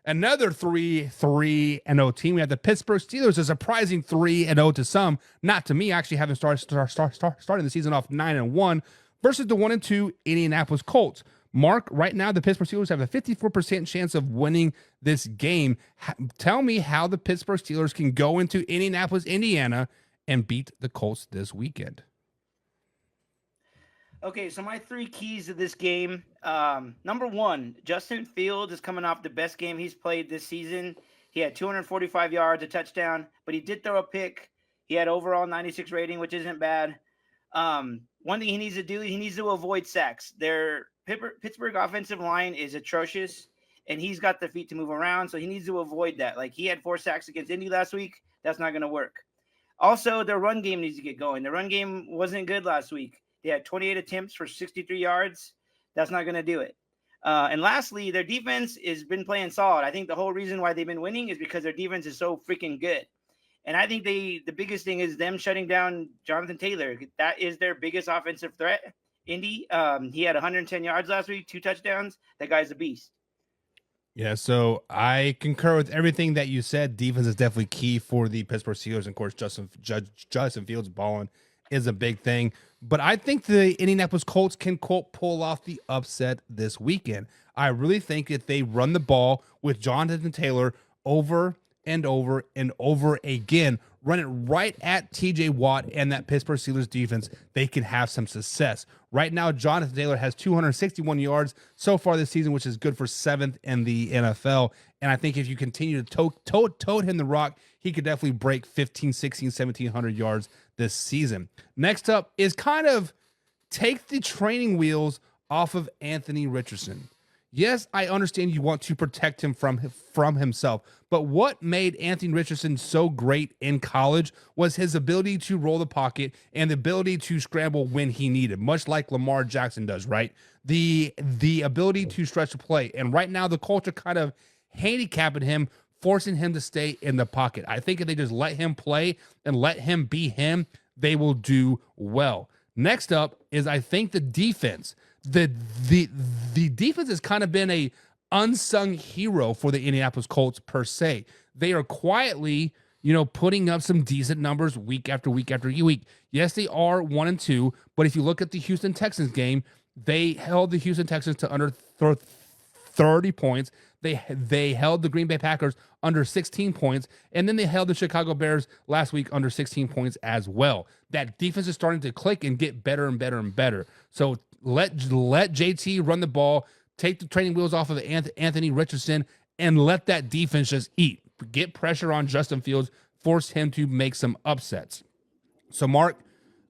Another 3-0 team. We have the Pittsburgh Steelers, a surprising 3-0 to some, not to me. Actually, having starting the season off 9-1 versus the 1-2 Indianapolis Colts. Mark, right now the Pittsburgh Steelers have a 54% chance of winning this game. Tell me how the Pittsburgh Steelers can go into Indianapolis, Indiana, and beat the Colts this weekend. Okay, so my three keys to this game. Number one, Justin Fields is coming off the best game he's played this season. He had 245 yards, a touchdown, but he did throw a pick. He had overall 96 rating, which isn't bad. One thing he needs to do, he needs to avoid sacks. Their Pittsburgh offensive line is atrocious, and he's got the feet to move around, so he needs to avoid that. Like, he had 4 sacks against Indy last week. That's not going to work. Also, their run game needs to get going. The run game wasn't good last week. They had 28 attempts for 63 yards. That's not going to do it. And lastly, their defense has been playing solid. I think the whole reason why they've been winning is because their defense is so freaking good. And I think the biggest thing is them shutting down Jonathan Taylor. That is their biggest offensive threat. Indy, he had 110 yards last week, 2 touchdowns. That guy's a beast. Yeah, so I concur with everything that you said. Defense is definitely key for the Pittsburgh Steelers. And of course, Justin Fields balling is a big thing. But I think the Indianapolis Colts can, quote, pull off the upset this weekend. I really think if they run the ball with Jonathan Taylor over and over and over again, run it right at TJ Watt and that Pittsburgh Steelers defense, they can have some success. Right now, Jonathan Taylor has 261 yards so far this season, which is good for 7th in the NFL. And I think if you continue to tote him the rock, he could definitely break 15, 16, 1,700 yards this season. Next up is kind of take the training wheels off of Anthony Richardson. Yes, I understand you want to protect him from himself, but what made Anthony Richardson so great in college was his ability to roll the pocket and the ability to scramble when he needed, much like Lamar Jackson does, right? The ability to stretch the play. And right now the Colts are kind of handicapping him, forcing him to stay in the pocket. I think if they just let him play and let him be him, they will do well. Next up is, I think, the defense. The defense has kind of been a unsung hero for the Indianapolis Colts per se. They are quietly, putting up some decent numbers week after week after week. Yes, they are 1-2, but if you look at the Houston Texans game, they held the Houston Texans to under 30 points. They held the Green Bay Packers under 16 points, and then they held the Chicago Bears last week under 16 points as well. That defense is starting to click and get better and better and better. So let JT run the ball, take the training wheels off of Anthony Richardson, and let that defense just eat. Get pressure on Justin Fields, force him to make some upsets. So, Mark,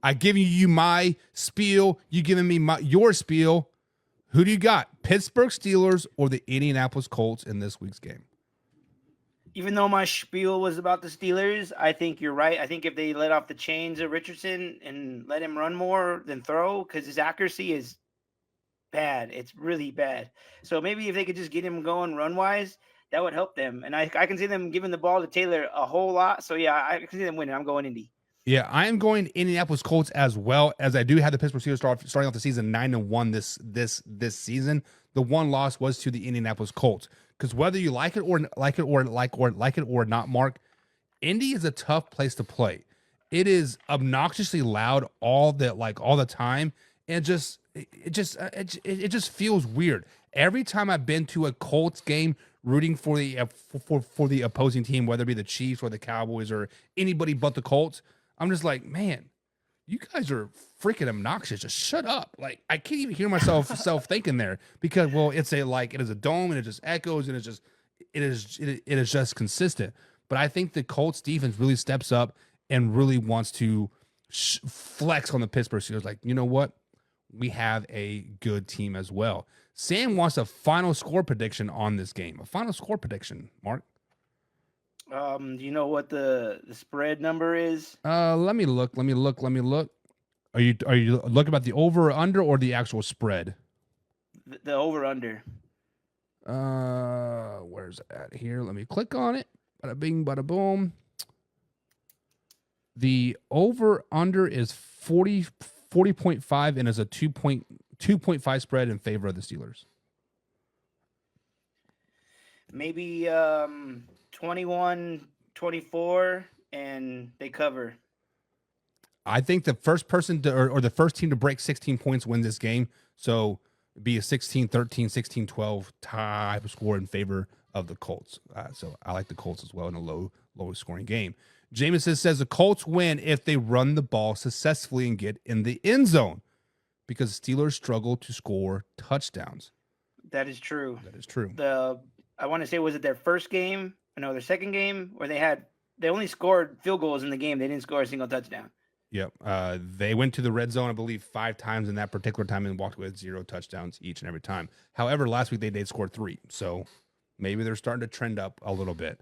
I give you my spiel. You giving me your spiel. Who do you got? Pittsburgh Steelers or the Indianapolis Colts in this week's game? Even though my spiel was about the Steelers, I think you're right. I think if they let off the chains of Richardson and let him run more than throw, because his accuracy is bad. It's really bad. So maybe if they could just get him going run-wise, that would help them. And I can see them giving the ball to Taylor a whole lot. So, yeah, I can see them winning. I'm going Indy. Yeah, I am going Indianapolis Colts as well, as I do have the Pittsburgh Steelers starting off the season 9-1 this season. The one loss was to the Indianapolis Colts, because whether you like it or not, Mark, Indy is a tough place to play. It is obnoxiously loud all the time, and it just feels weird. Every time I've been to a Colts game, rooting for the opposing team, whether it be the Chiefs or the Cowboys or anybody but the Colts, I'm just like, man, you guys are freaking obnoxious. Just shut up. Like, I can't even hear myself thinking there, because, well, it is a dome and it just echoes and it is just consistent. But I think the Colts defense really steps up and really wants to flex on the Pittsburgh Steelers. Like, you know what? We have a good team as well. Sam wants a final score prediction on this game. A final score prediction, Mark. Do you know what the spread number is? Let me look. Are you looking about the over or under or the actual spread? The over under. Where's it at here? Let me click on it. Bada bing, bada boom. The over under is 40.5 and is a 2.5 spread in favor of the Steelers. maybe 21-24, and they cover. I think the first person to, or the first team to break 16 points wins this game. So it'd be a 16-13, 16-12 type of score in favor of the Colts. So I like the Colts as well in a low scoring game. Jameson says the Colts win if they run the ball successfully and get in the end zone because Steelers struggle to score touchdowns. That is true. That is true. I want to say, was it their first game? No, their second game where they only scored field goals in the game. They didn't score a single touchdown. Yep. They went to the red zone, I believe, 5 times in that particular time and walked away with 0 touchdowns each and every time. However, last week they did score 3. So maybe they're starting to trend up a little bit.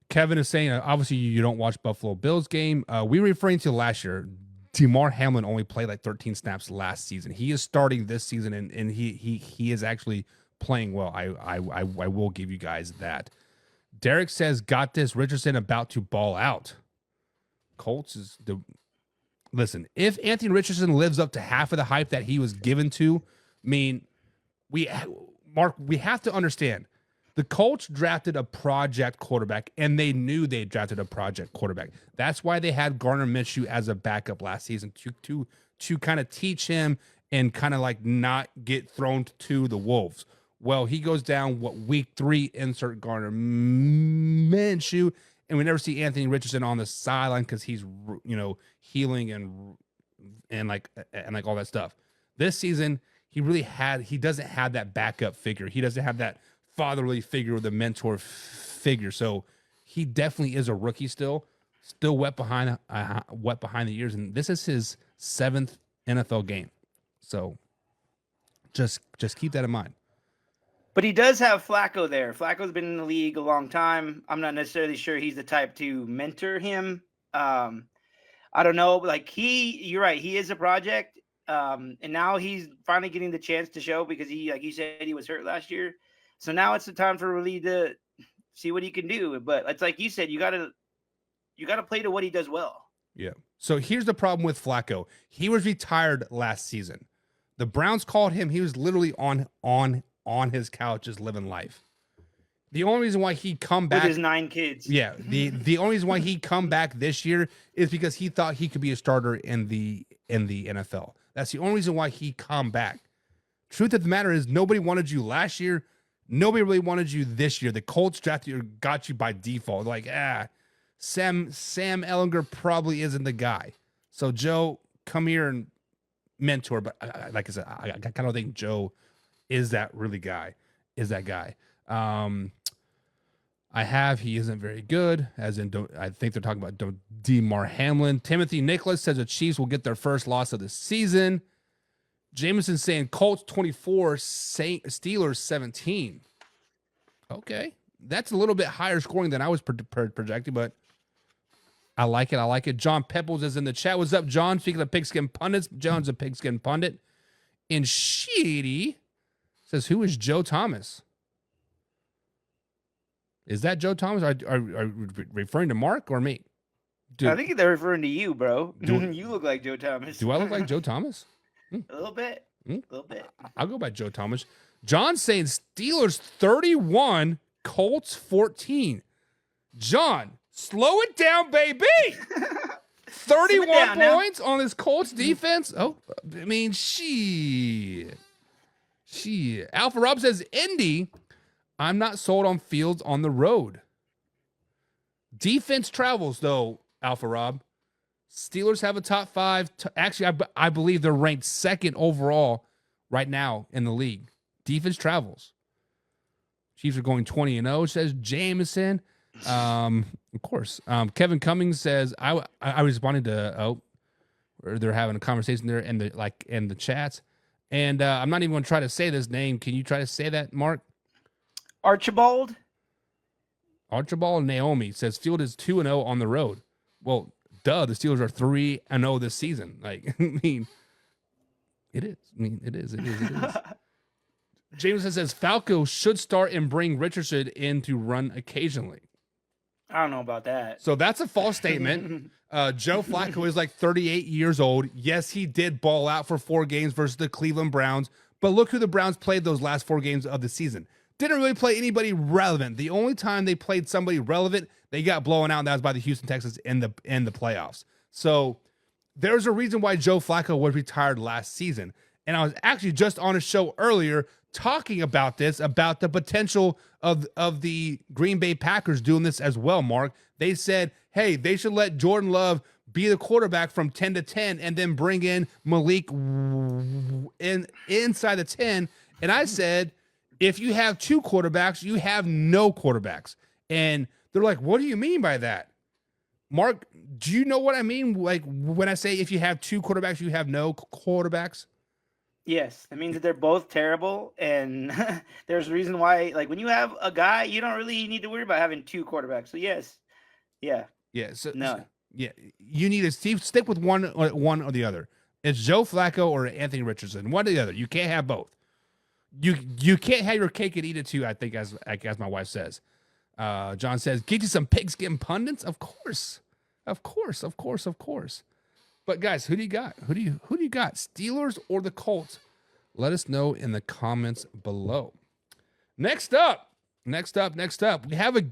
Kevin is saying, obviously, you don't watch Buffalo Bills game. We were referring to last year. Damar Hamlin only played like 13 snaps last season. He is starting this season, and he is actually playing well. I will give you guys that. Derek says, got this. Richardson about to ball out. Colts is the listen. If Anthony Richardson lives up to half of the hype that he was given to, I mean, we have to understand the Colts drafted a project quarterback, and they knew they drafted a project quarterback. That's why they had Gardner Minshew as a backup last season to kind of teach him and kind of like not get thrown to the wolves. Well, he goes down week 3, insert Gardner Minshew. And we never see Anthony Richardson on the sideline because he's, healing and like all that stuff. This season, he doesn't have that backup figure. He doesn't have that fatherly figure or the mentor figure. So he definitely is a rookie still wet behind the ears. And this is his 7th NFL game. So just keep that in mind. But he does have Flacco there. Flacco's been in the league a long time. I'm not necessarily sure he's the type to mentor him. I don't know. Like you're right. He is a project. And now he's finally getting the chance to show because he, like you said, he was hurt last year. So now it's the time for Willie to see what he can do. But it's like you said, you gotta play to what he does well. Yeah. So here's the problem with Flacco. He was retired last season. The Browns called him. He was literally on his couch just living life. The only reason why he come back with his 9 kids. Yeah. The only reason why he come back this year is because he thought he could be a starter in the NFL. That's the only reason why he come back. Truth of the matter is nobody wanted you last year. Nobody really wanted you this year. The Colts drafted you, got you by default. Like, Sam Ellinger probably isn't the guy. So Joe, come here and mentor. But like I said, I kind of think Joe is that really guy. Is that guy? He isn't very good. As in, I think they're talking about Damar Hamlin. Timothy Nicholas says the Chiefs will get their first loss of the season. Jameson saying Colts 24, Steelers 17. Okay. That's a little bit higher scoring than I was projecting, but I like it. John Pepples is in the chat. What's up, John? Speaking of pigskin pundits, John's a pigskin pundit. And Sheedy says, who is Joe Thomas? Is that Joe Thomas? Are referring to Mark or me? I think they're referring to you, bro. You look like Joe Thomas. Do I look like Joe Thomas? A little bit. A little bit. I'll go by Joe Thomas. John's saying Steelers 31, Colts 14. John, slow it down, baby. 31 points on this Colts defense. Oh, I mean, shit. Alpha Rob says, Indy, I'm not sold on Fields on the road. Defense travels, though, Alpha Rob. Steelers have a top 5. Actually, I believe they're ranked 2nd overall right now in the league. Defense travels. Chiefs are going 20-0, says Jameson. Of course. Kevin Cummings says, I responded to, they're having a conversation there in the chats. And I'm not even going to try to say this name. Can you try to say that, Mark? Archibald Naomi says Field is 2-0 on the road. Well, the Steelers are 3-0 this season. Like, I mean, it is. It is. Jameson says Falco should start and bring Richardson in to run occasionally. I don't know about that. So that's a false statement. Joe Flacco is like 38 years old. Yes, he did ball out for 4 games versus the Cleveland Browns. But look who the Browns played those last 4 games of the season. didn't really play anybody relevant. The only time they played somebody relevant, they got blown out, and that was by the Houston Texans in the playoffs. So there's a reason why Joe Flacco was retired last season. And I was actually just on a show earlier talking about this, about the potential of the Green Bay Packers doing this as well, Mark. They said, hey, they should let Jordan Love be the quarterback from 10 to 10 and then bring in Malik inside the 10. And I said, if you have two quarterbacks, you have no quarterbacks. And they're like, what do you mean by that? Mark, do you know what I mean? Like when I say if you have two quarterbacks, you have no quarterbacks? Yes, that means that they're both terrible, and there's a reason why. Like when you have a guy, you don't really need to worry about having two quarterbacks. So yes, yeah, Yeah. no, Yeah, you need to stick with one or the other. It's Joe Flacco or Anthony Richardson, one or the other. You can't have both. You can't have your cake and eat it too. I think as my wife says. John says, get you some pigskin pundits. Of course. But guys, who do you got? Who do you got? Steelers or the Colts? Let us know in the comments below. Next up, we have a game.